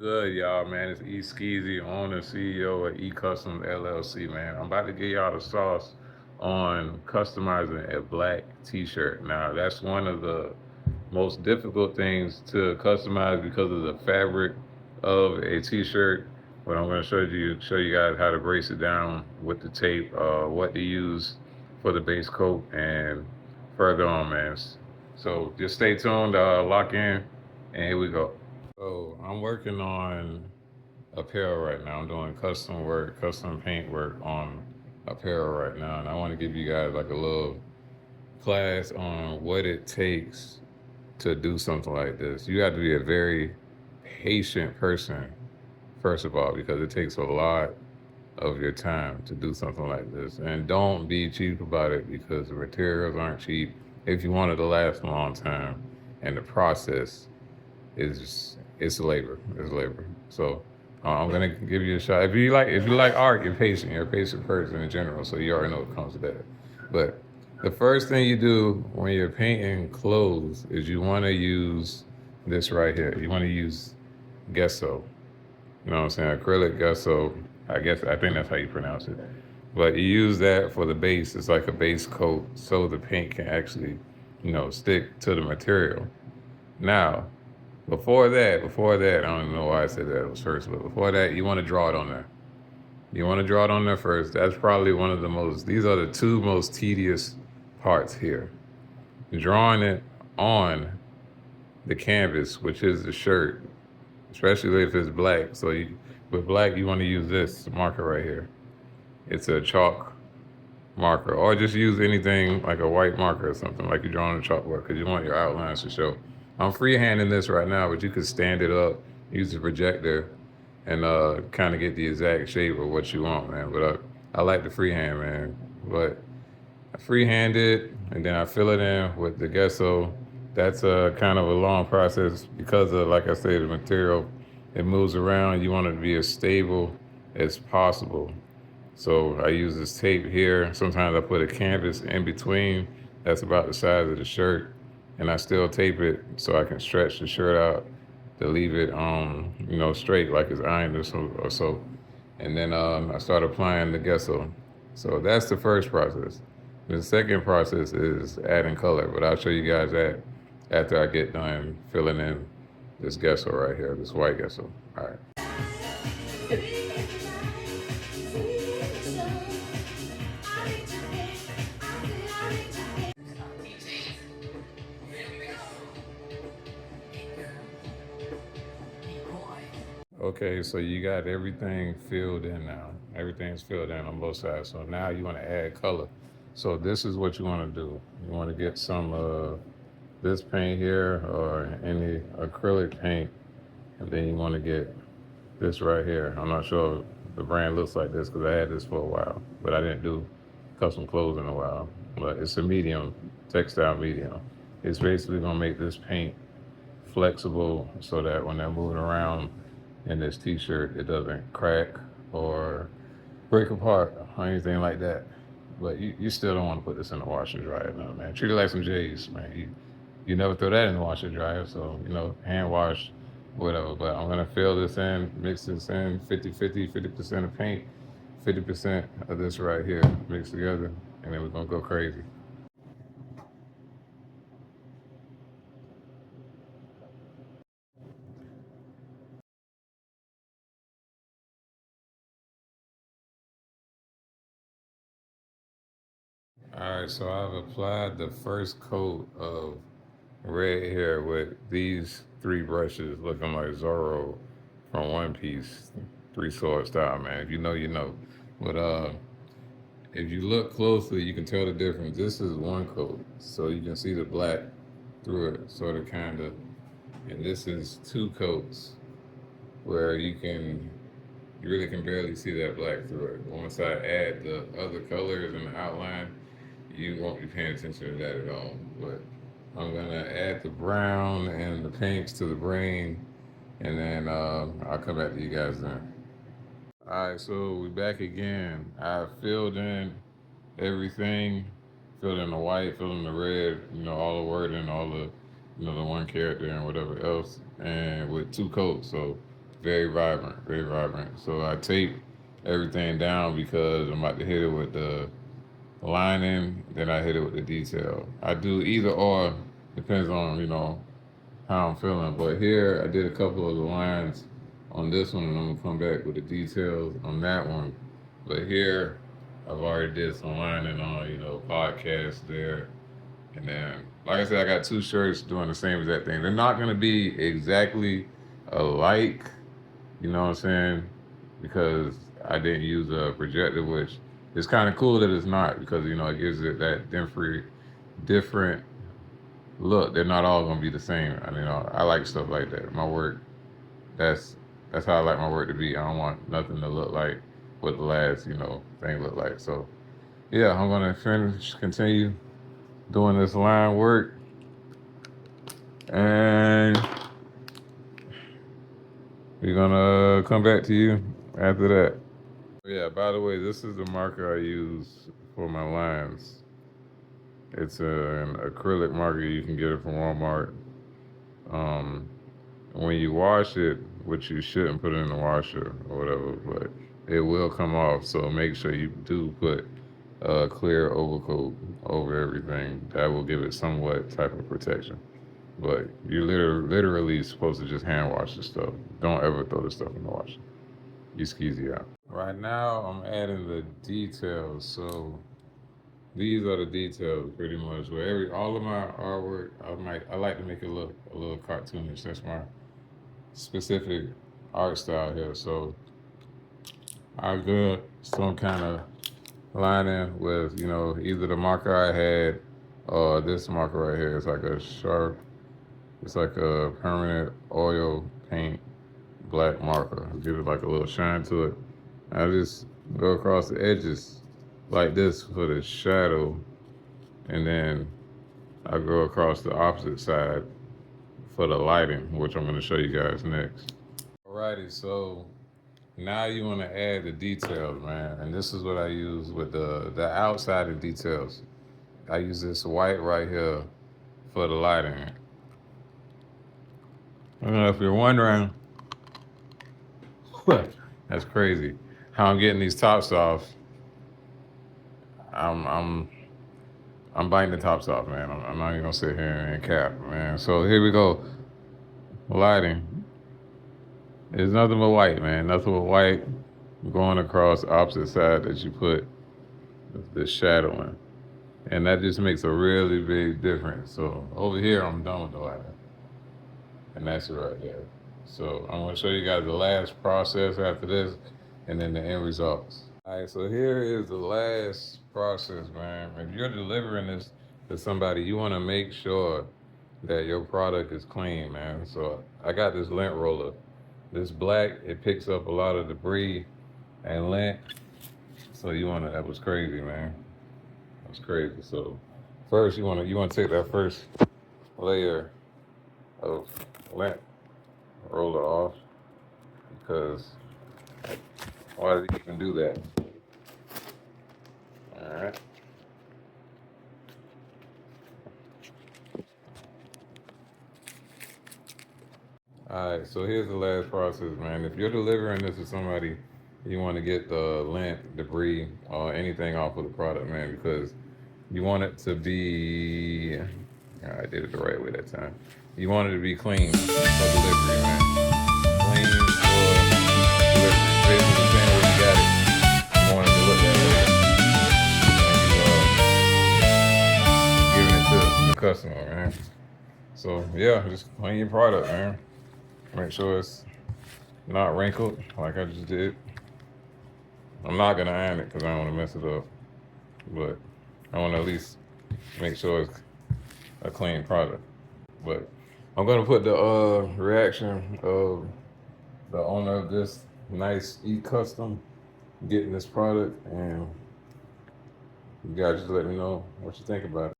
Good, y'all, man. It's E Skeezy, owner, CEO of E Customs LLC, man. I'm about to get y'all the sauce on customizing a black t-shirt. Now, that's one of the most difficult things to customize because of the fabric of a t-shirt. But I'm going to show you guys how to brace it down with the tape, what to use for the base coat, and further on, man. So just stay tuned, lock in, and here we go. So I'm working on apparel right now. I'm doing custom work, custom paint work on apparel right now, and I want to give you guys like a little class on what it takes to do something like this. You have to be a very patient person, first of all, because it takes a lot of your time to do something like this. And don't be cheap about it because the materials aren't cheap if you want it to last a long time. And the process is it's labor. It's labor. So I'm gonna give you a shot. If you like art, you're a patient person in general. So you already know what comes with that. But the first thing you do when you're painting clothes is you want to use this right here. You want to use gesso. You know what I'm saying? Acrylic gesso. I think that's how you pronounce it. But you use that for the base. It's like a base coat, so the paint can actually, stick to the material. Now, before that, I don't know why I said that was first, but before that, you want to draw it on there. You want to draw it on there first. That's probably one of the most, these are the two most tedious parts here. Drawing it on the canvas, which is the shirt, especially if it's black. With black, you want to use this marker right here. It's a chalk marker, or just use anything like a white marker or something like you're drawing a chalkboard because you want your outlines to show. I'm freehanding this right now, but you could stand it up, use the projector, and kind of get the exact shape of what you want, man. But I like the freehand, man. But I freehand it, and then I fill it in with the gesso. That's a kind of a long process because of, like I say, the material. It moves around. You want it to be as stable as possible. So I use this tape here. Sometimes I put a canvas in between. That's about the size of the shirt. And I still tape it so I can stretch the shirt out to leave it, straight like it's ironed or so. And then I start applying the gesso. So that's the first process. The second process is adding color, but I'll show you guys that after I get done filling in this gesso right here, this white gesso. All right. Okay, so you got everything filled in now. Everything's filled in on both sides. So now you want to add color. So this is what you want to do. You want to get some this paint here or any acrylic paint, and then you want to get this right here. I'm not sure if the brand looks like this because I had this for a while, but I didn't do custom clothes in a while. But it's a medium, textile medium. It's basically gonna make this paint flexible so that when they're moving around in this t-shirt, it doesn't crack or break apart or anything like that. But you still don't want to put this in the washer dryer now, man. Treat it like some J's, man. You never throw that in the washer dryer, so hand wash, whatever. But I'm gonna fill this in, mix this in, 50% of paint, 50% of this right here mixed together, and then we're gonna go crazy. All right, so I've applied the first coat of red here with these three brushes looking like Zorro from One Piece, three sword style, man. If you know, you know. But if you look closely, you can tell the difference. This is one coat, so you can see the black through it, sort of, kind of. And this is two coats where you really can barely see that black through it. Once I add the other colors and the outline, you won't be paying attention to that at all. But I'm gonna add the brown and the pinks to the brain, and then I'll come back to you guys then. All right, so we back again. I filled in everything, filled in the white, filled in the red, all the wording, all the, the one character and whatever else, and with two coats. So very vibrant, very vibrant. So I tape everything down because I'm about to hit it with the lining, then I hit it with the detail. I do either or, depends on, how I'm feeling. But here I did a couple of the lines on this one, and I'm gonna come back with the details on that one. But here I've already did some lining on, podcast there. And then, like I said, I got two shirts doing the same exact thing. They're not gonna be exactly alike, you know what I'm saying? Because I didn't use a projector, which is kind of cool that it's not, because it gives it that different look. They're not all gonna be the same. I mean, I like stuff like that. My work, that's how I like my work to be. I don't want nothing to look like what the last thing looked like. So yeah, I'm gonna continue doing this line work, and we're gonna come back to you after that. Yeah, by the way, this is the marker I use for my lines. It's an acrylic marker. You can get it from Walmart. When you wash it, which you shouldn't put it in the washer or whatever, but it will come off. So make sure you do put a clear overcoat over everything. That will give it somewhat type of protection. But you're literally supposed to just hand wash the stuff. Don't ever throw the stuff in the washer. You skeezy out. Right now, I'm adding the details. So these are the details, pretty much. Where all of my artwork, I like to make it look a little cartoonish. That's my specific art style here. So I do some kind of lining with either the marker I had or this marker right here. It's like a sharp. It's like a permanent oil paint black marker. Give it like a little shine to it. I just go across the edges like this for the shadow, and then I go across the opposite side for the lighting, which I'm going to show you guys next. Alrighty, so now you want to add the details, man, and this is what I use with the outside of details. I use this white right here for the lighting. I don't know if you're wondering, that's crazy, how I'm getting these tops off. I'm biting the tops off, man. I'm not even gonna sit here and cap, man. So here we go. Lighting. It's nothing but white, man. Nothing but white going across the opposite side that you put the shadow in. And that just makes a really big difference. So over here, I'm done with the lighting. And that's it right there. So I'm gonna show you guys the last process after this, and then the end results. All right, so here is the last process, man. If you're delivering this to somebody, you wanna make sure that your product is clean, man. So I got this lint roller. This black, it picks up a lot of debris and lint. So that was crazy, man. That was crazy. So first you wanna take that first layer of lint roller off, because why did you even do that? All right. All right, so here's the last process, man. If you're delivering this to somebody, you want to get the lint, debris, or anything off of the product, man, because you want it to be, I did it the right way that time. You want it to be clean for delivery, man. Clean for delivery. Basically the same way you got it, you want it to look that way. And, giving it to the customer, man. So yeah, just clean your product, man. Make sure it's not wrinkled like I just did. I'm not gonna iron it because I don't want to mess it up, but I want to at least make sure it's a clean product. But I'm gonna put the reaction of the owner of this nice E-Custom getting this product, and you guys just let me know what you think about it.